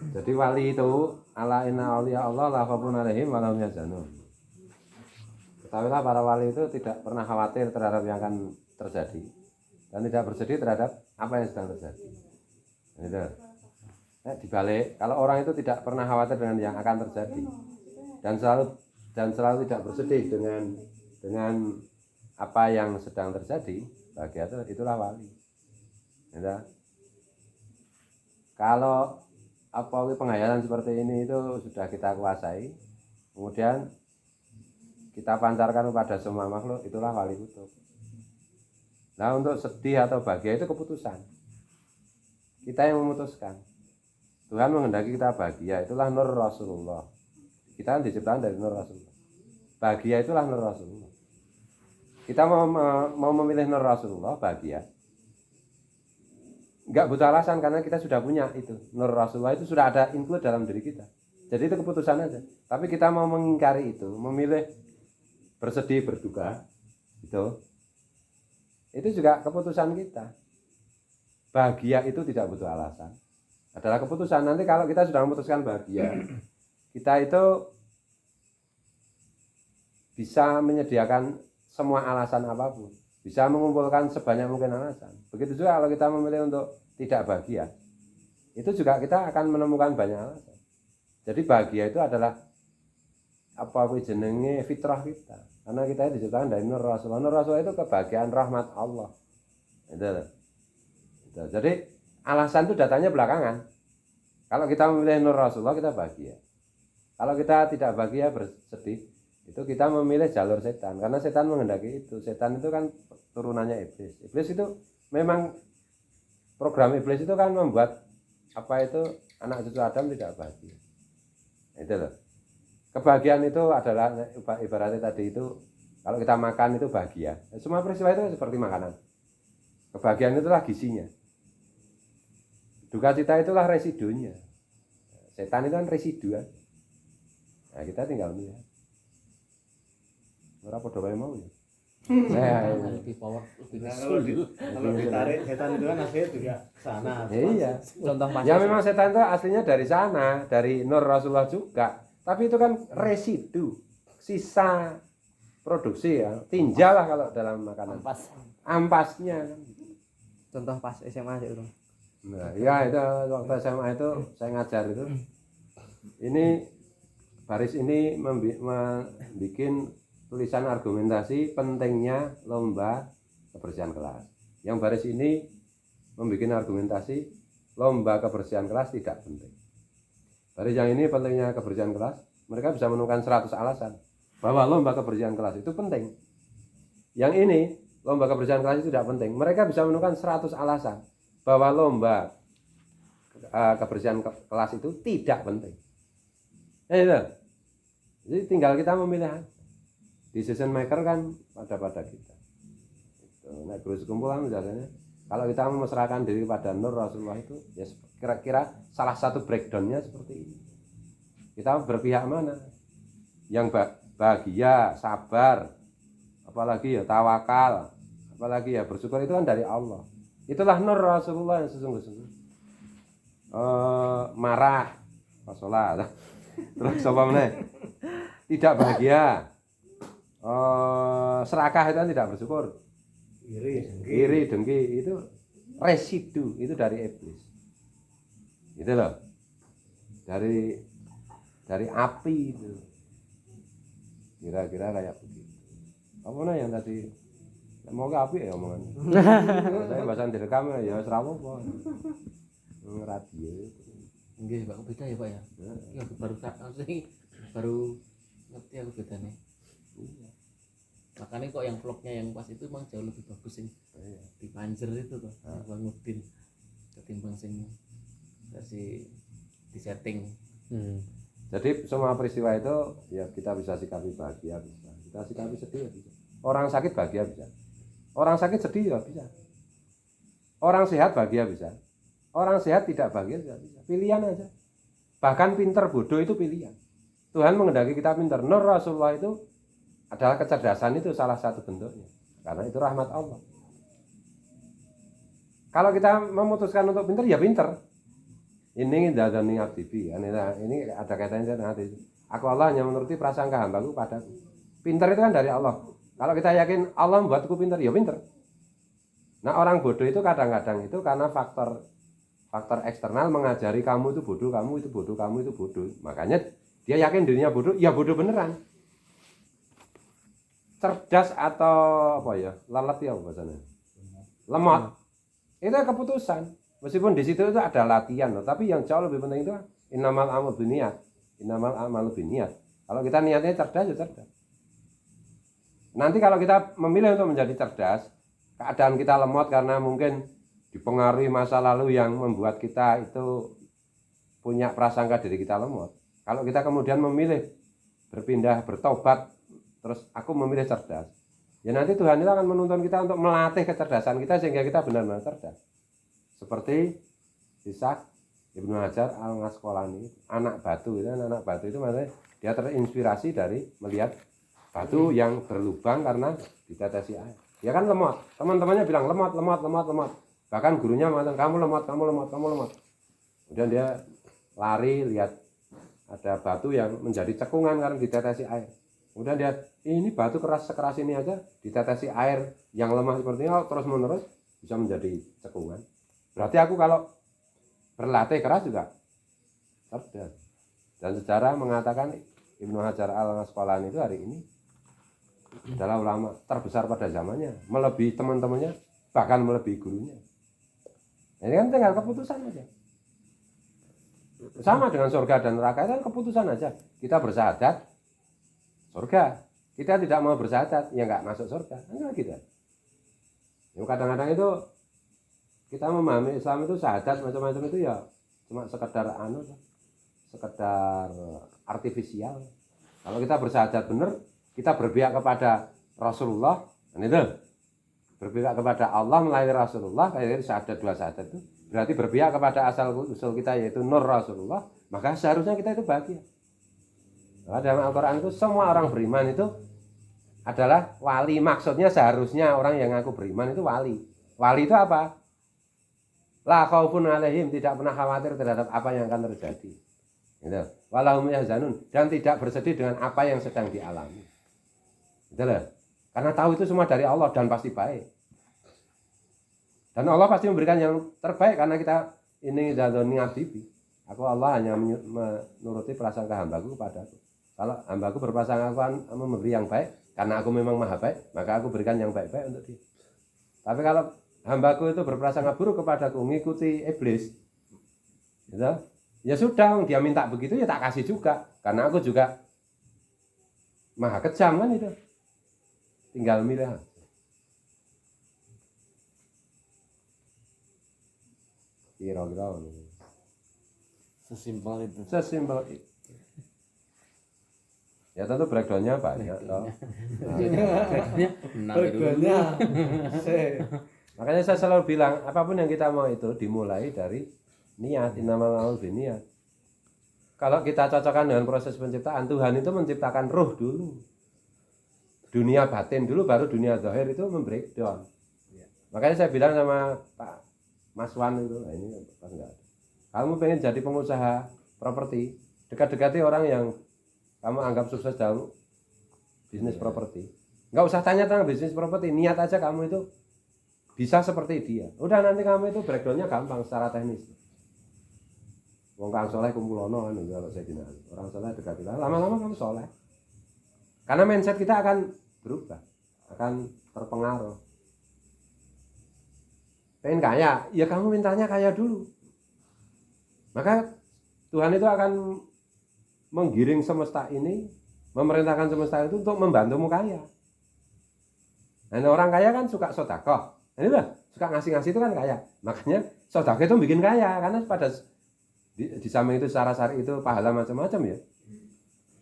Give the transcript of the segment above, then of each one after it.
Jadi wali itu ala inna auliya Allah la khaufun alaihim wa lahum yahzanun. Ketahuilah para wali itu tidak pernah khawatir terhadap yang akan terjadi dan tidak bersedih terhadap apa yang sedang terjadi. Gitu. Dibalik, kalau orang itu tidak pernah khawatir dengan yang akan terjadi dan selalu tidak bersedih dengan apa yang sedang terjadi, bahagia itulah wali. Gitu. Kalau penghayalan seperti ini itu sudah kita kuasai, kemudian kita pancarkan kepada semua makhluk, itulah wali kutub. Nah, untuk sedih atau bahagia itu keputusan kita yang memutuskan. Tuhan menghendaki kita bahagia, itulah nur Rasulullah. Kita diciptakan dari nur Rasulullah. Bahagia itulah nur Rasulullah. Kita mau memilih nur Rasulullah, bahagia, enggak butuh alasan karena kita sudah punya itu. Nur Rasulullah itu sudah ada include dalam diri kita. Jadi itu keputusan aja. Tapi kita mau mengingkari itu, memilih bersedih, berduka, itu juga keputusan kita. Bahagia itu tidak butuh alasan. Adalah keputusan. Nanti kalau kita sudah memutuskan bahagia, kita itu bisa menyediakan semua alasan apapun. Bisa mengumpulkan sebanyak mungkin alasan. Begitu juga kalau kita memilih untuk tidak bahagia, itu juga kita akan menemukan banyak alasan. Jadi bahagia itu adalah jenenge fitrah kita. Karena kita diciptakan dari nur Rasulullah. Nur Rasulullah itu kebahagiaan rahmat Allah. Itu. Jadi alasan itu datanya belakangan. Kalau kita memilih nur Rasulullah, kita bahagia. Kalau kita tidak bahagia, bersedih, itu kita memilih jalur setan. Karena setan menghendaki itu. Setan itu kan turunannya iblis. Iblis itu memang program iblis itu kan membuat anak cucu Adam tidak bahagia. Itu loh. Kebahagiaan itu adalah ibaratnya tadi itu kalau kita makan itu bahagia. Semua peristiwa itu seperti makanan. Kebahagiaan itulah gizinya. Duka cita itulah residunya. Setan itu kan residu. Nah, kita tinggal melihat. Ora padha wae mau ya. Lebih power, lebih kalau ditarik setan itu kan akhirnya juga sana. Iya. Contoh Ya memang setan itu aslinya dari sana, dari nur Rasulullah juga. Tapi itu kan residu, sisa produksi ya. Tinja lah kalau dalam makanan. Ampasnya. Contoh pas SMA aja itu. Nah, ya itu waktu SMA itu saya ngajar itu. Ini baris ini membuat tulisan argumentasi pentingnya lomba kebersihan kelas. Yang baris ini membuat argumentasi lomba kebersihan kelas tidak penting. Baris yang ini pentingnya kebersihan kelas, mereka bisa menemukan 100 alasan bahwa lomba kebersihan kelas itu penting. Yang ini lomba kebersihan kelas itu tidak penting, mereka bisa menemukan 100 alasan bahwa lomba kebersihan kelas itu tidak penting. Jadi tinggal kita memilih. Decision maker kan pada kita. Nah, guru sekumpulan misalnya, kalau kita memasrahkan diri pada nur Rasulullah itu, ya kira-kira salah satu breakdownnya seperti ini. Kita berpihak mana? Yang bahagia, sabar, apalagi ya tawakal, apalagi ya bersyukur, itu kan dari Allah. Itulah nur Rasulullah yang sesungguh-sungguh. Marah, sholat, terus apa meneh? Tidak bahagia. Serakah itu kan tidak bersyukur. Iri, dengki itu residu, itu dari iblis. Gitu loh. Dari api itu. Kira-kira kayak begitu. Apa yang tadi mau ke api ya omongan. Saya bahasan direkam ya wis ra apa. Radio. Nggih, Pak, beda ya, Pak ya. Ya baru ngerti aku bedanya. Iya. Makanya kok yang vlognya yang pas itu emang jauh lebih bagus sih. Di Panjer itu tuh, Bang Udin ketimbang sing versi di setting. Jadi semua peristiwa itu ya kita bisa sikapi bahagia bisa, kita sikapi sedih ya bisa. Orang sakit bahagia bisa, orang sakit sedih ya bisa, orang sehat bahagia bisa, orang sehat tidak bahagia juga bisa. Pilihan aja. Bahkan pinter bodoh itu pilihan. Tuhan menghendaki kita pinter. Nur Rasulullah itu adalah kecerdasan, itu salah satu bentuknya. Karena itu rahmat Allah. Kalau kita memutuskan untuk pinter, ya pinter. ini dzanni abdi bi. Ini ada kaitannya dengan hati. Aku Allah hanya menuruti prasangka hambaku padaku. Pinter itu kan dari Allah. Kalau kita yakin Allah membuatku pinter, ya pinter. Nah orang bodoh itu kadang-kadang itu karena faktor eksternal mengajari kamu itu bodoh, kamu itu bodoh, kamu itu bodoh. Makanya dia yakin dirinya bodoh, ya bodoh beneran. Cerdas atau apa ya, lalat ya bahasanya, lemot. Itu keputusan. Meskipun di situ itu ada latihan, loh, tapi yang jauh lebih penting itu innamal a'malu binniyat. Innamal a'malu binniyat. Kalau kita niatnya cerdas, ya cerdas. Nanti kalau kita memilih untuk menjadi cerdas, keadaan kita lemot karena mungkin dipengaruhi masa lalu yang membuat kita itu punya prasangka diri kita lemot. Kalau kita kemudian memilih berpindah, bertobat, terus aku memilih cerdas, ya nanti Tuhan itu akan menuntun kita untuk melatih kecerdasan kita sehingga kita benar-benar cerdas. Seperti Ishaq Ibnu Hajar Al-Ngasqalani, anak batu itu maksudnya dia terinspirasi dari melihat batu yang berlubang karena ditetesi air. Ya kan lemot. Teman-temannya bilang lemot. Bahkan gurunya mengatakan kamu lemot. Kemudian dia lari lihat ada batu yang menjadi cekungan karena ditetesi air. Kemudian dia ini batu sekeras ini aja ditetesi air yang lemah seperti ini terus menerus bisa menjadi cekungan. Berarti aku kalau berlatih keras juga cerdas. Dan sejarah mengatakan Ibnu Hajar Al-Ngasqalani itu hari ini adalah ulama terbesar pada zamannya, melebihi teman-temannya, bahkan melebihi gurunya. Ini kan tinggal keputusan aja. Sama dengan surga dan neraka itu kan keputusan aja. Kita bersahadat surga, kita tidak mau bersahadat ya nggak masuk surga. Enggak gitu. Yang kadang-kadang itu kita memahami Islam itu syahadat macam-macam itu ya cuma sekedar sekedar artifisial. Kalau kita bersyahadat benar, kita berpihak kepada Rasulullah, dan itu berpihak kepada Allah melalui Rasulullah, kayak syahadat dua syahadat itu berarti berpihak kepada asal usul kita yaitu Nur Rasulullah, maka seharusnya kita itu bahagia. Nah, dalam Al-Quran itu semua orang beriman itu adalah wali, maksudnya seharusnya orang yang ngaku beriman itu wali. Wali itu apa? La khaufun alaihim, tidak pernah khawatir terhadap apa yang akan terjadi. Gitu. Walahum yahzanun, dan tidak bersedih dengan apa yang sedang dialami. Gitu loh. Karena tahu itu semua dari Allah dan pasti baik. Dan Allah pasti memberikan yang terbaik karena kita ini dzanni abdi bi. Aku Allah hanya menuruti prasangka hambaku kepadaku. Kalau hambaku berprasangka aku akan memberi yang baik karena aku memang maha baik, maka aku berikan yang baik-baik untuk dia. Tapi kalau hambaku itu berprasangka buruk kepadaku, mengikuti iblis, gitu, ya sudah, dia minta begitu ya tak kasih juga, karena aku juga maha kejam kan itu. Tinggal milih. Kira-kira Sesimpel itu. Ya tentu breakdownnya banyak toh. Breakdownnya. Makanya saya selalu bilang apapun yang kita mau itu dimulai dari niat, innamal a'malu binniyat. Kalau kita cocokkan dengan proses penciptaan, Tuhan itu menciptakan ruh dulu, dunia batin dulu, baru dunia zahir itu membreakdown. Makanya saya bilang sama Pak Mas Wan itu, nah ini pas enggak ada. Kamu pengen jadi pengusaha properti, dekat-dekati orang yang kamu anggap sukses dalam bisnis properti. Enggak usah tanya tentang bisnis properti, niat aja kamu itu bisa seperti dia. Udah nanti kamu itu breakdownnya gampang secara teknis. Wong kang soleh kumpulono kan kalau saya bilang. Orang soleh dekati lah, lama-lama kamu soleh. Karena mindset kita akan berubah, akan terpengaruh. Pengen kaya, ya kamu mintanya kaya dulu. Maka Tuhan itu akan menggiring semesta ini, memerintahkan semesta itu untuk membantumu kaya. Nah, orang kaya kan suka sedekah. Ini lah, suka ngasih-ngasih itu kan kaya. Makanya sedekah itu bikin kaya, karena pada di samping itu secara syar'i itu pahala macam-macam ya.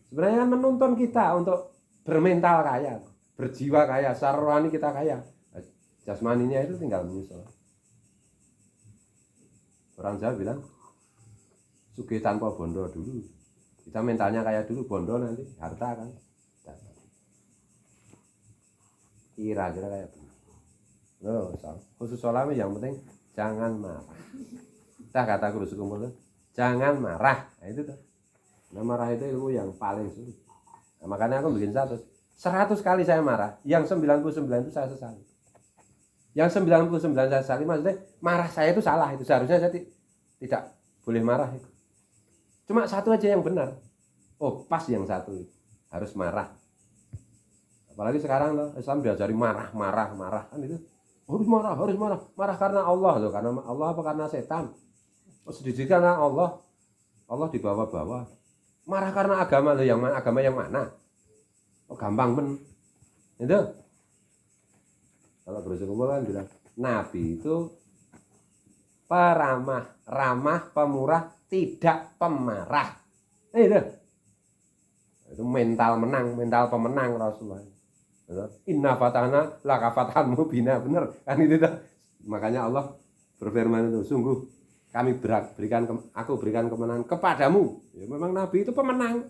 Sebenarnya kan menuntun kita untuk bermental kaya, berjiwa kaya, secara rohani kita kaya. Jasmaninya itu tinggal menyusul. Orang Jawa bilang sugih tanpa bondo dulu. Kita mentalnya kaya dulu, bondo nanti harta kan. Kira-kira kayak begitu. Loh, khusus solami yang penting jangan marah. Kata guru sekumpul, Jangan marah. Nah, itu tuh. Nah, marah itu ilmu yang paling sulit. Nah, makanya aku bikin 100 kali saya marah, yang 99 itu saya sesali. Yang 99 saya sesali, maksudnya marah saya itu salah, itu seharusnya saya tidak boleh marah itu. Cuma satu aja yang benar. Oh, pas yang satu itu. Harus marah. Apalagi sekarang loh, Islam diajari marah kan itu. Harus marah. Marah karena Allah loh, karena Allah apa karena setan? Oh, sedikit karena Allah. Allah dibawa-bawa. Marah karena agama loh, agama yang mana? Oh, gampang men. Itu. Kalau Rasulullah kan bilang, Nabi itu peramah, ramah, pemurah, tidak pemarah. Itu mental menang, mental pemenang Rasulullah. Inna fatahna laka fatahan mubina, bener kan itu tuh. Makanya Allah berfirman itu, sungguh aku berikan kemenangan kepadamu. Ya, memang Nabi itu pemenang.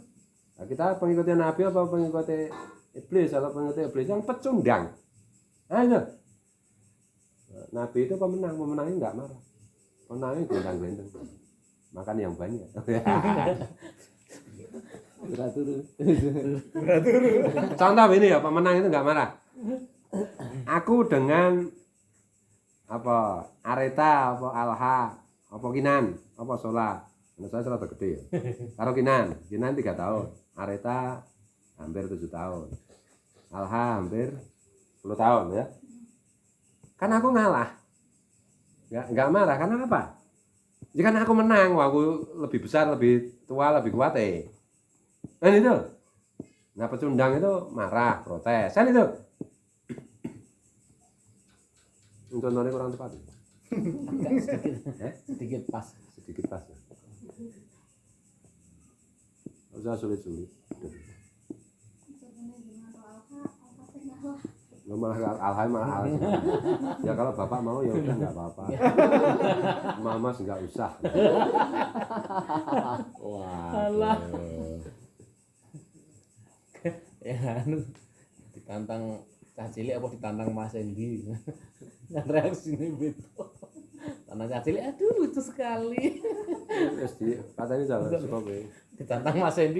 Nah, kita pengikutnya Nabi apa pengikutnya iblis? Kalau pengikutnya iblis yang pecundang. Nah, itu. Nabi itu pemenangnya enggak marah. Pemenangnya gendang-gendang. Makan yang banyak. Beratur. Contoh ini ya, pemenang itu enggak marah. Aku dengan apa Areta, apa Alha, apa Kinan, apa Sola. Nah, saya serata gede ya. Karo Kinan 3 tahun. Areta hampir 7 tahun. Alha hampir 10 tahun ya. Kan aku ngalah. Enggak marah karena apa? Jika aku menang, aku lebih besar, lebih tua, lebih kuat Kan itu. Nah, pecundang itu marah, protes. Kan itu. Contohnya kurang tepat. Sedikit pas. Sedikit pas. Ya. Usah sulit-sulit. Malah ya kalau bapak mau ya udah nggak apa-apa. Mama nggak usah. Wah. Ya ditantang cah cilik apa ditantang Mas Endi. Kan reaksinya beda. Tantang cah cilik, aduh lucu sekali. Terus katanya jalan suka Ditantang Mas Endi